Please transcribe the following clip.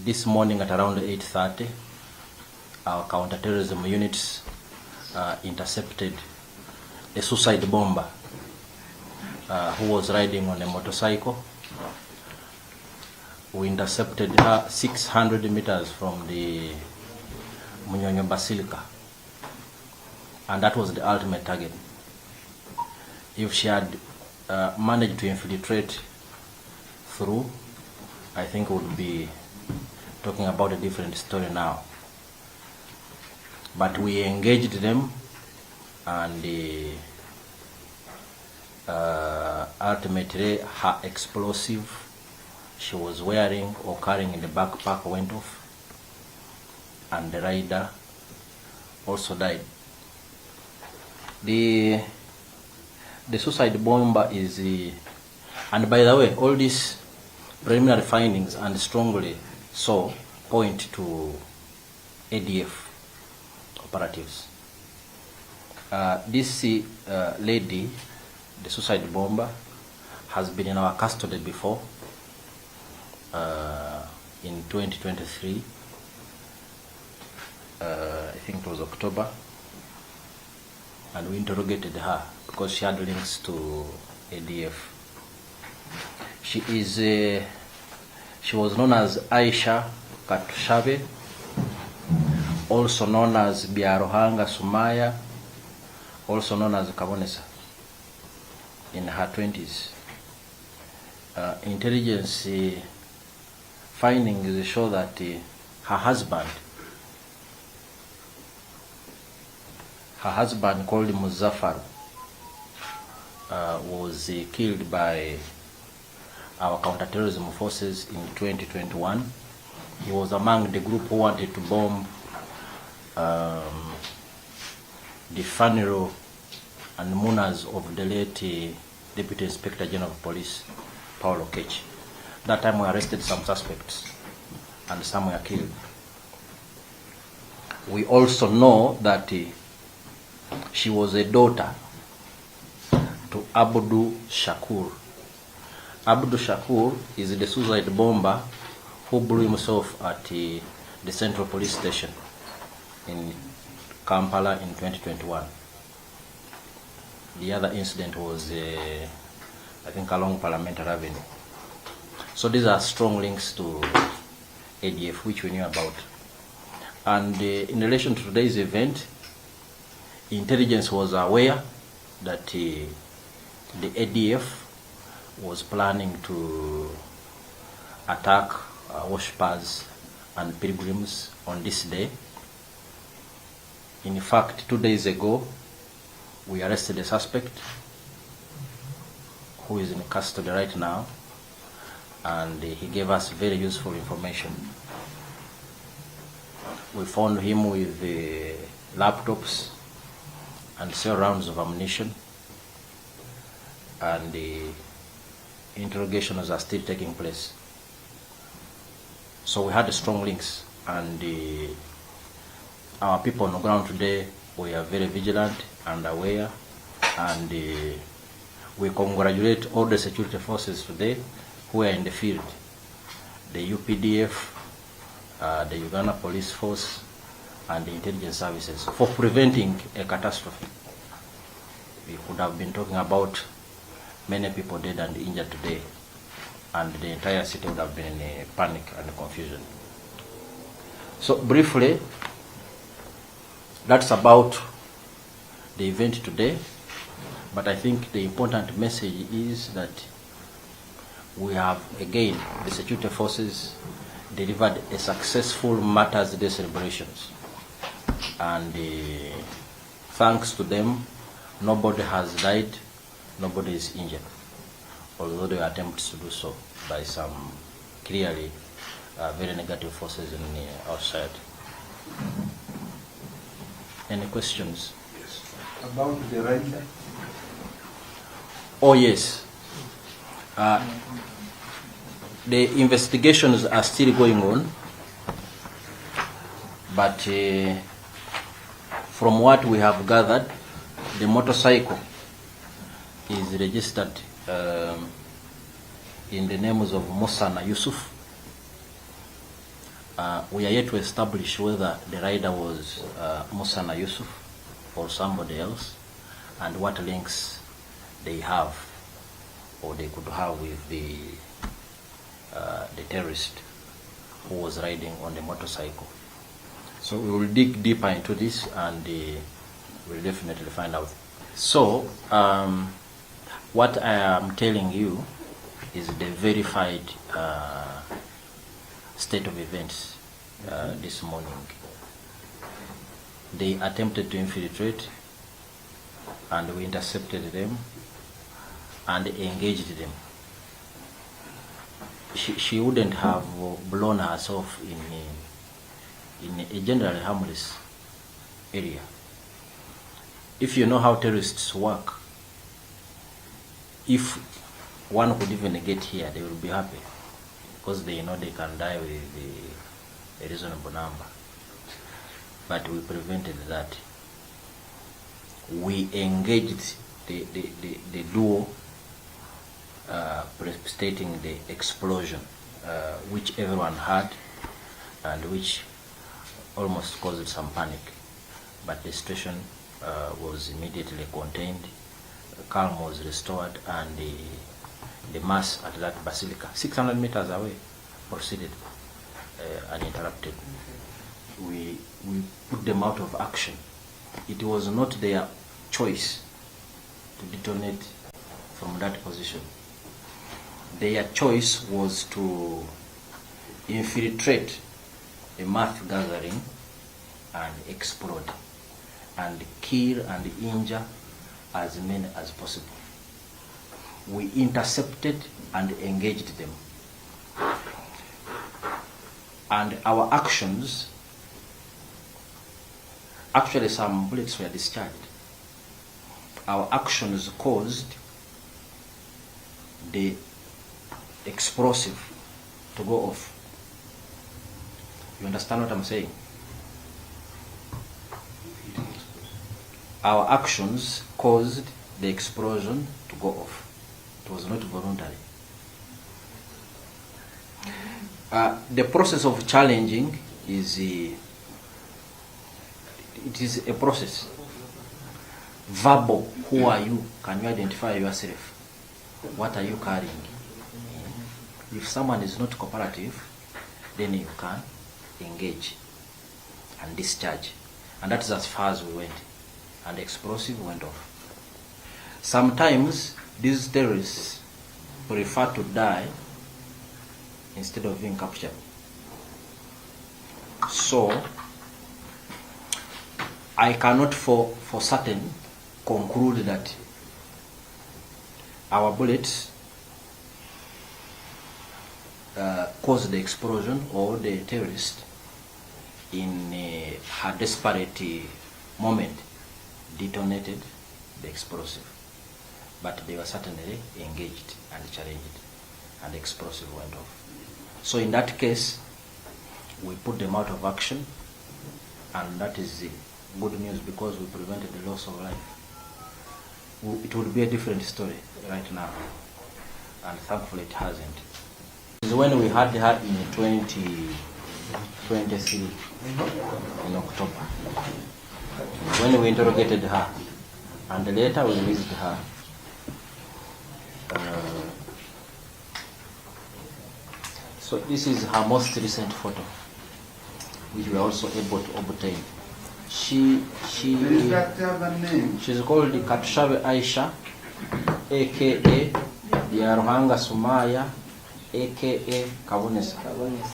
This morning at around 8:30, our counterterrorism units intercepted a suicide bomber who was riding on a motorcycle. We intercepted her 600 meters from the Munyonyo Basilica, and that was the ultimate target. If she had managed to infiltrate through, I think we would be talking about a different story now. But we engaged them, and ultimately her explosive she was wearing or carrying in the backpack went off, and the rider also died. The suicide bomber is, and by the way, all these preliminary findings and strongly so point to ADF operatives. This lady, the suicide bomber, has been in our custody before in 2023. I think it was October, and we interrogated her because she had links to ADF. She was known as Aisha Katushabe, also known as Biarohanga Sumaya, also known as Kabonesa, in her 20s. Intelligence findings show that her husband called Muzaffar was killed by our counterterrorism forces in 2021. He was among the group who wanted to bomb the funeral and mourners of the late Deputy Inspector General of Police, Paulo Kechi. That time we arrested some suspects and some were killed. We also know that she was a daughter to Abdul Shakur. Abdul Shakur is the suicide bomber who blew himself at the Central Police Station in Kampala in 2021. The other incident was, I think, along Parliamentary Avenue. So these are strong links to ADF, which we knew about. And in relation to today's event, intelligence was aware that the ADF was planning to attack worshippers and pilgrims on this day. In fact, 2 days ago, we arrested a suspect who is in custody right now, and he gave us very useful information. We found him with laptops and several rounds of ammunition, and the interrogations are still taking place. So we had strong links, and our people on the ground today, we are very vigilant and aware, and we congratulate all the security forces today who are in the field, the UPDF, the Uganda Police Force, and the intelligence services, for preventing a catastrophe. We could have been talking about many people dead and injured today, and the entire city would have been in a panic and confusion. So briefly, that's about the event today, but I think the important message is that we have, again, the security forces delivered a successful Martyrs' Day celebrations, and thanks to them, nobody has died, nobody is injured, although there were attempts to do so by some clearly very negative forces in our side. Any questions? Yes. About the rider? Oh yes. The investigations are still going on, but from what we have gathered, the motorcycle is registered in the names of Musana Yusuf, we are yet to establish whether the rider was Musana Yusuf or somebody else, and what links they have or they could have with the terrorist who was riding on the motorcycle. So we will dig deeper into this and we'll definitely find out. So what I am telling you is the verified state of events this morning. They attempted to infiltrate and we intercepted them and engaged them. She wouldn't have blown herself in a generally harmless area. If you know how terrorists work, if one could even get here, they will be happy because they know they can die with a reasonable number. But we prevented that. We engaged the duo precipitating the explosion, which everyone heard and which almost caused some panic. But the situation was immediately contained, calm was restored, and the mass at that basilica, 600 meters away, proceeded uninterrupted. We put them out of action. It was not their choice to detonate from that position. Their choice was to infiltrate a mass gathering and explode and kill and injure as many as possible. We intercepted and engaged them. And our actions, actually some bullets were discharged. Our actions caused the explosive to go off. You understand what I'm saying? Our actions caused the explosion to go off. It was not voluntary. The process of challenging is it is a process. Verbal, who are you? Can you identify yourself? What are you carrying? If someone is not cooperative, then you can engage and discharge. And that is as far as we went. And the explosive went off. Sometimes these terrorists prefer to die instead of being captured. So I cannot for certain conclude that our bullets caused the explosion or the terrorist in her desperate moment detonated the explosive. But they were certainly engaged and challenged, and the explosive went off. So in that case, we put them out of action, and that is the good news because we prevented the loss of life. It would be a different story right now, and thankfully it hasn't. This is when we had her in 2023 in October, when we interrogated her, and later we released her. So this is her most recent photo, which we were also able to obtain. She's called Katushabe Aisha, aka Yaruhanga Sumaya, aka Kabonesa.